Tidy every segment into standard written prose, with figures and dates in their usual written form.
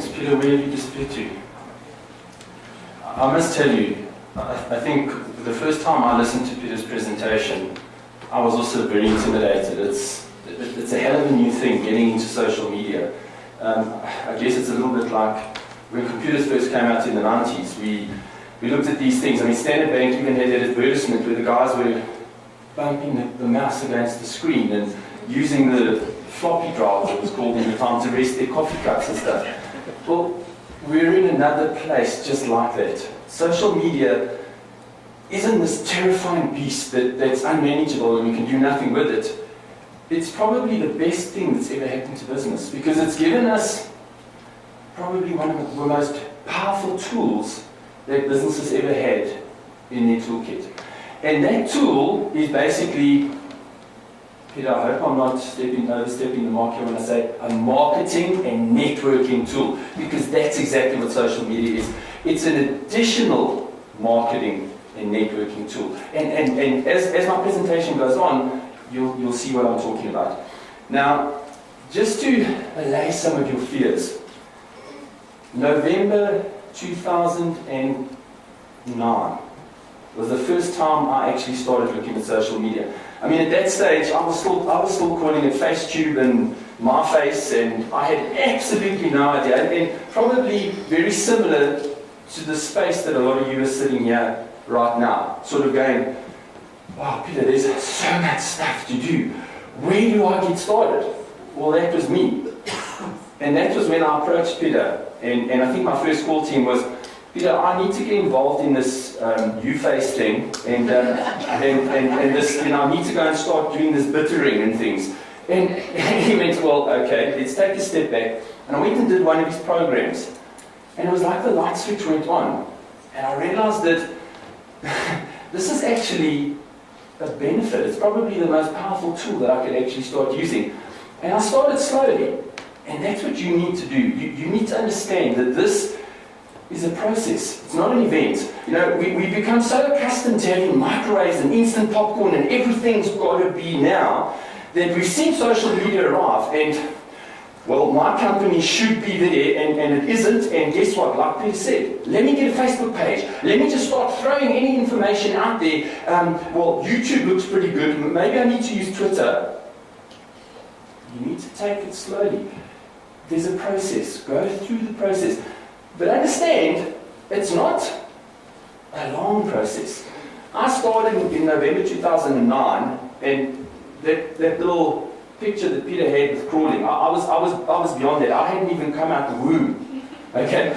Thanks, Peter. Where have you disappeared to? I must tell you, I think the first time I listened to Peter's presentation, I was also very intimidated. It's a hell of a new thing, getting into social media. I guess it's a little bit like when computers first came out in the 90s. We looked at these things. I mean, Standard Bank even had that advertisement where the guys were bumping the mouse against the screen and using the floppy drive, it was called in the time, to rest their coffee cups and stuff. Well, we're in another place just like that. Social media isn't this terrifying beast that's unmanageable and we can do nothing with it. It's probably the best thing that's ever happened to business, because it's given us probably one of the most powerful tools that businesses ever had in their toolkit. And that tool is basically, Peter, I hope I'm not overstepping the mark here when I say a marketing and networking tool, because that's exactly what social media is. It's an additional marketing and networking tool. And as my presentation goes on, you'll see what I'm talking about. Now, just to allay some of your fears, November 2009 was the first time I actually started looking at social media. I mean, at that stage, I was still calling it FaceTube and MyFace, and I had absolutely no idea, and probably very similar to the space that a lot of you are sitting here right now, sort of going, wow, Peter, there's so much stuff to do. Where do I get started? Well, that was me. And that was when I approached Peter, and I think my first call to him was, Peter, I need to get involved in this U-Face thing, and this, I need to go and start doing this bittering and things. And he went, well, okay, let's take a step back. And I went and did one of his programs, and it was like the light switch went on. And I realized that this is actually a benefit. It's probably the most powerful tool that I could actually start using. And I started slowly. And that's what you need to do. You need to understand that this is a process. It's not an event. You know, we become so accustomed to having microwaves and instant popcorn and everything's got to be now that we've seen social media arrive and, well, my company should be there and it isn't, and guess what? Like Peter said, let me get a Facebook page. Let me just start throwing any information out there. Well, YouTube looks pretty good. Maybe I need to use Twitter. You need to take it slowly. There's a process. Go through the process. But understand, it's not a long process. I started in November 2009, and that little picture that Peter had with crawling, I was beyond that. I hadn't even come out the womb. Okay?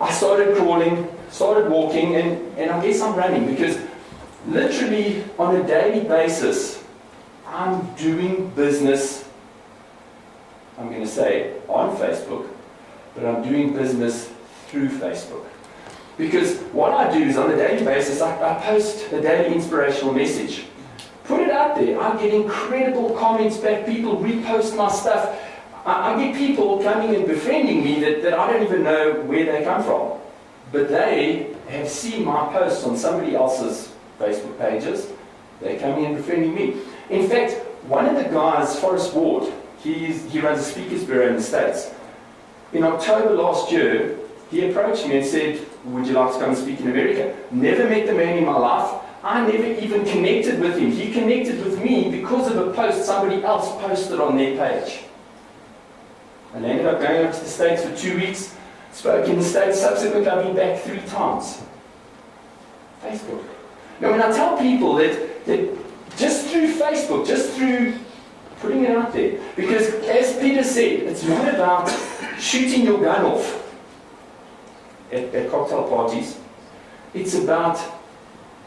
I started crawling, started walking, and I guess I'm running, because literally on a daily basis, I'm doing business, I'm going to say, on Facebook, but I'm doing business through Facebook. Because what I do is on a daily basis, I post a daily inspirational message. Put it out there. I get incredible comments back. People repost my stuff. I get people coming and befriending me that I don't even know where they come from. But they have seen my posts on somebody else's Facebook pages. They're coming and befriending me. In fact, one of the guys, Forrest Ward, he runs a speakers bureau in the States. In October last year, he approached me and said, would you like to come and speak in America? Never met the man in my life. I never even connected with him. He connected with me because of a post somebody else posted on their page. I ended up going up to the States for 2 weeks, spoke in the States, subsequently I've been back 3 times. Facebook. Now when I tell people that just through Facebook, just through putting it out there, because as Peter said, it's not about shooting your gun off at cocktail parties. It's about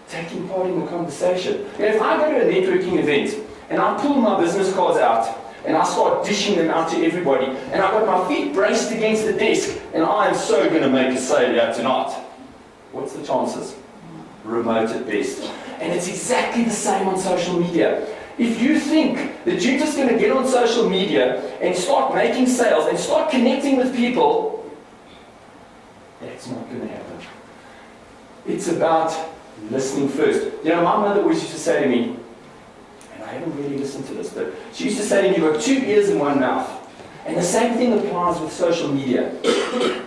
taking part in the conversation. Now, if I go to a networking event and I pull my business cards out and I start dishing them out to everybody and I've got my feet braced against the desk and I am so going to make a sale here tonight, what's the chances? Remote at best. And it's exactly the same on social media. If you think that you're just going to get on social media and start making sales and start connecting with people, that's not going to happen. It's about listening first. You know, my mother always used to say to me, and I haven't really listened to this, but she used to say to me, you've got 2 ears and 1 mouth. And the same thing applies with social media.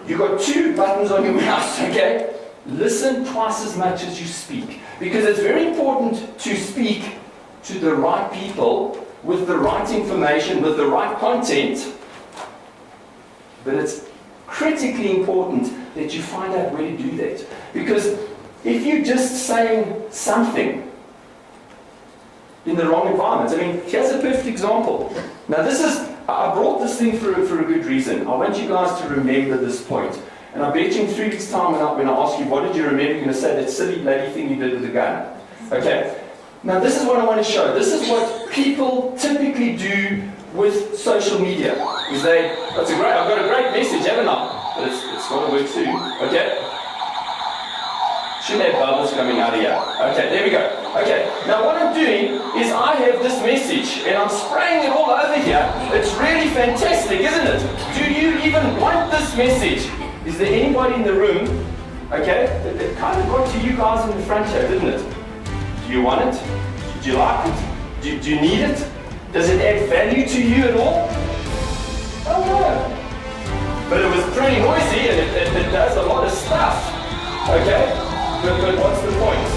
You've got two buttons on your mouse, okay? Listen twice as much as you speak. Because it's very important to speak to the right people with the right information, with the right content. But it's critically important that you find out where to do that. Because if you're just saying something in the wrong environment, I mean, here's a perfect example. Now I brought this thing for a good reason. I want you guys to remember this point. And I bet you in 3 weeks' time when I ask you, what did you remember, you're going to say that silly lady thing you did with the gun. Okay? Now this is what I want to show. This is what people typically do with social media. I've got a great message, haven't I? But it's got to work too. Okay? Should have bubbles coming out of here. Okay, there we go. Okay, now what I'm doing is I have this message and I'm spraying it all over here. It's really fantastic, isn't it? Do you even want this message? Is there anybody in the room, okay, that kind of got to you guys in the front here, didn't it? Do you want it? Do you like it? Do you need it? Does it add value to you at all? Oh no. But it was pretty noisy and it does a lot of stuff. Okay? But what's the point?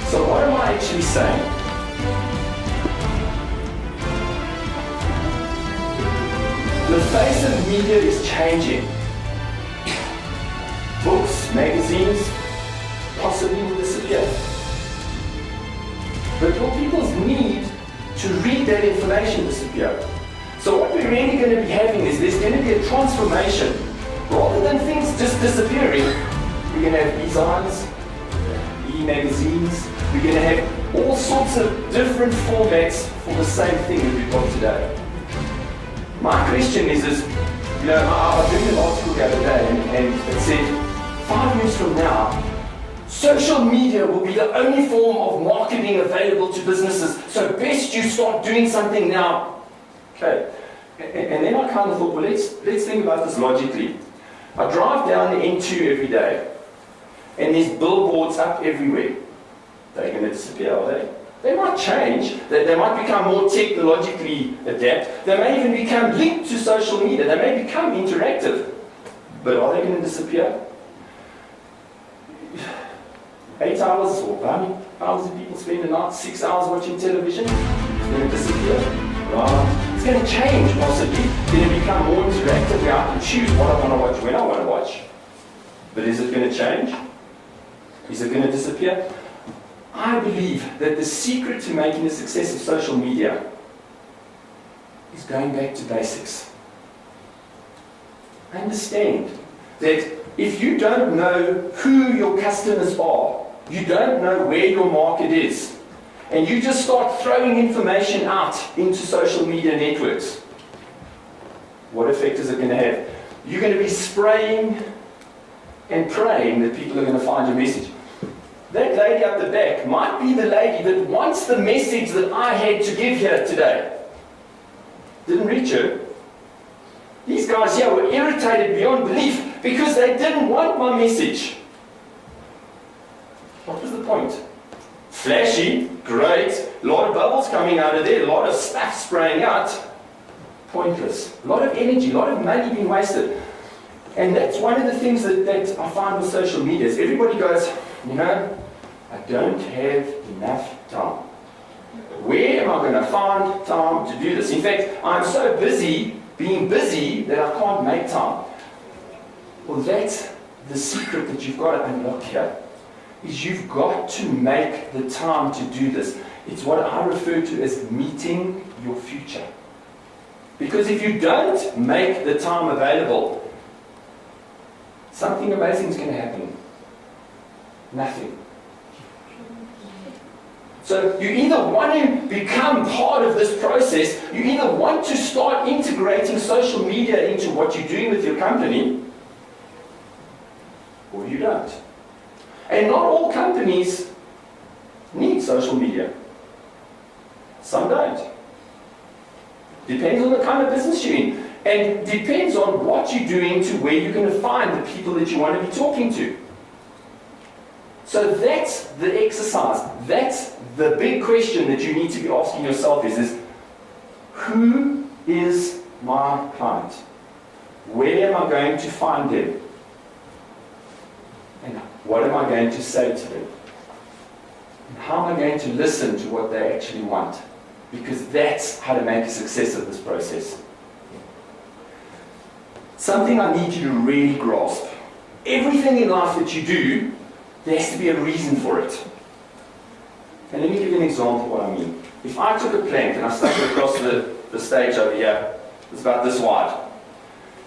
So what am I actually saying? The face of media is changing. Books, magazines, possibly will disappear. But will people's need to read that information disappear? So what we're really going to be having is there's going to be a transformation. Rather than things just disappearing, we're going to have e-signs, e-magazines, we're going to have all sorts of different formats for the same thing that we've got today. My question is I was reading an article the other day and it said, 5 years from now, social media will be the only form of marketing available to businesses, so best you start doing something now. Okay, and then I kind of thought, well, let's think about this logically. I drive down the N2 every day, and there's billboards up everywhere. They're going to disappear, are they? They might change. They might become more technologically adept. They may even become linked to social media. They may become interactive. But are they going to disappear? 8 hours, or how many hours do people spend a night? 6 hours watching television? It's going to disappear. Right. It's going to change, possibly. It's going to become more interactive where I can choose what I want to watch, when I want to watch. But is it going to change? Is it going to disappear? I believe that the secret to making a success of social media is going back to basics. Understand that if you don't know who your customers are, you don't know where your market is, and you just start throwing information out into social media networks, what effect is it going to have? You're going to be spraying and praying that people are going to find your message. That lady up the back might be the lady that wants the message that I had to give here today. Didn't reach her. These guys here were irritated beyond belief because they didn't want my message. What was the point? Flashy, great, a lot of bubbles coming out of there, a lot of stuff spraying out. Pointless. A lot of energy, a lot of money being wasted. And that's one of the things that I find with social media is everybody goes, I don't have enough time. Where am I going to find time to do this? In fact, I'm so busy being busy that I can't make time. Well, that's the secret that you've got to unlock here, is you've got to make the time to do this. It's what I refer to as meeting your future. Because if you don't make the time available, something amazing is going to happen. Nothing. So you either want to become part of this process, you either want to start integrating social media into what you're doing with your company, or you don't. And not all companies need social media. Some don't. Depends on the kind of business you're in. And depends on what you're doing to where you're going to find the people that you want to be talking to. So that's the exercise. That's the big question that you need to be asking yourself is who is my client? Where am I going to find them? And what am I going to say to them? And how am I going to listen to what they actually want? Because that's how to make a success of this process. Something I need you to really grasp. Everything in life that you do, there has to be a reason for it. And let me give you an example of what I mean. If I took a plank and I stuck it across the stage over here, it's about this wide.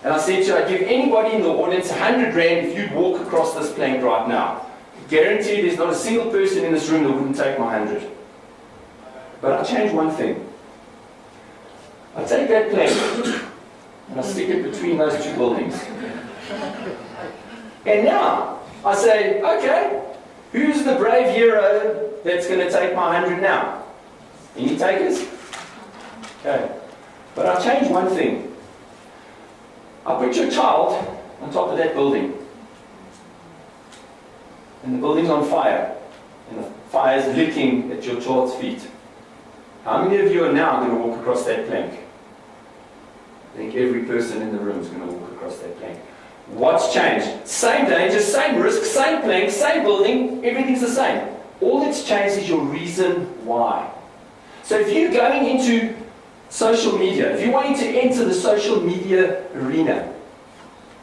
And I said to you, I'd give anybody in the audience 100 Rand if you'd walk across this plank right now. Guaranteed there's not a single person in this room that wouldn't take my 100. But I change one thing. I take that plank and I stick it between those two buildings. And now I say, okay, who's the brave hero that's going to take my 100 now? Any takers? Okay. But I change one thing. I put your child on top of that building. And the building's on fire. And the fire is licking at your child's feet. How many of you are now going to walk across that plank? I think every person in the room is going to walk across that plank. What's changed? Same danger, same risk, same plank, same building, everything's the same. All that's changed is your reason why. So if you're going into social media, if you're wanting to enter the social media arena,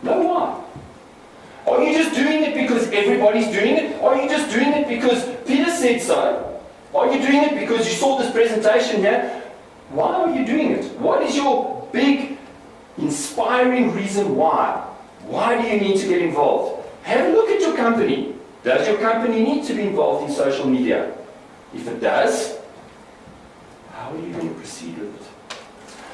know why. Are you just doing it because everybody's doing it? Are you just doing it because Peter said so? Are you doing it because you saw this presentation here? Why are you doing it? What is your big, inspiring reason why? Why do you need to get involved? Have a look at your company. Does your company need to be involved in social media? If it does, how are you going to proceed with it?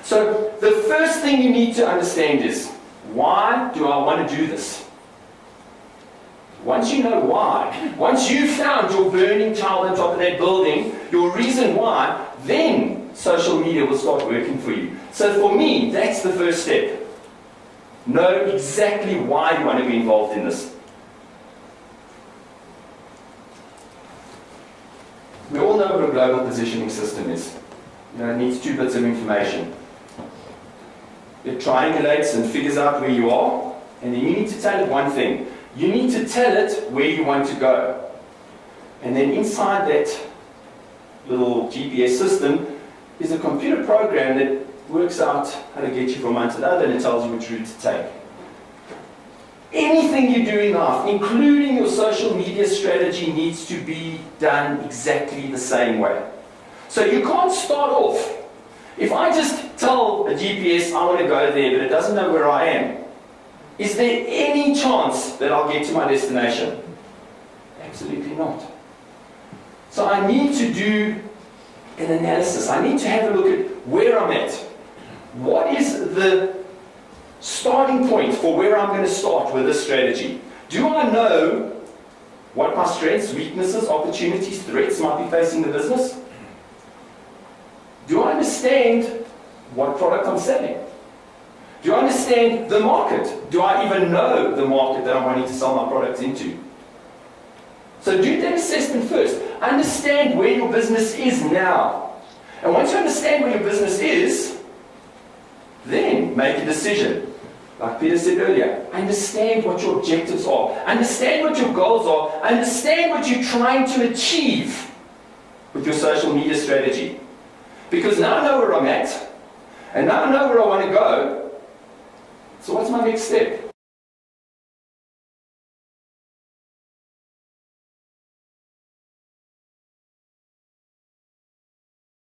So the first thing you need to understand is, why do I want to do this? Once you know why, once you've found your burning child on top of that building, your reason why, then social media will start working for you. So for me, that's the first step. Know exactly why you want to be involved in this. We all know what a global positioning system is. It needs 2 bits of information. It triangulates and figures out where you are, and then you need to tell it one thing. You need to tell it where you want to go. And then inside that little GPS system is a computer program that works out how to get you from one to the other, and it tells you which route to take. Anything you do in life, including your social media strategy, needs to be done exactly the same way. So you can't start off. If I just tell a GPS I want to go there, but it doesn't know where I am, is there any chance that I'll get to my destination? Absolutely not. So I need to do an analysis. I need to have a look at where I'm at. What is the starting point for where I'm going to start with this strategy? Do I know what my strengths, weaknesses, opportunities, threats might be facing the business? Do I understand what product I'm selling? Do I understand the market? Do I even know the market that I'm wanting to sell my products into? So do that assessment first. Understand where your business is now. And once you understand where your business is, then make a decision. Like Peter said earlier, understand what your objectives are. Understand what your goals are. Understand what you're trying to achieve with your social media strategy. Because now I know where I'm at, and now I know where I want to go. So what's my next step?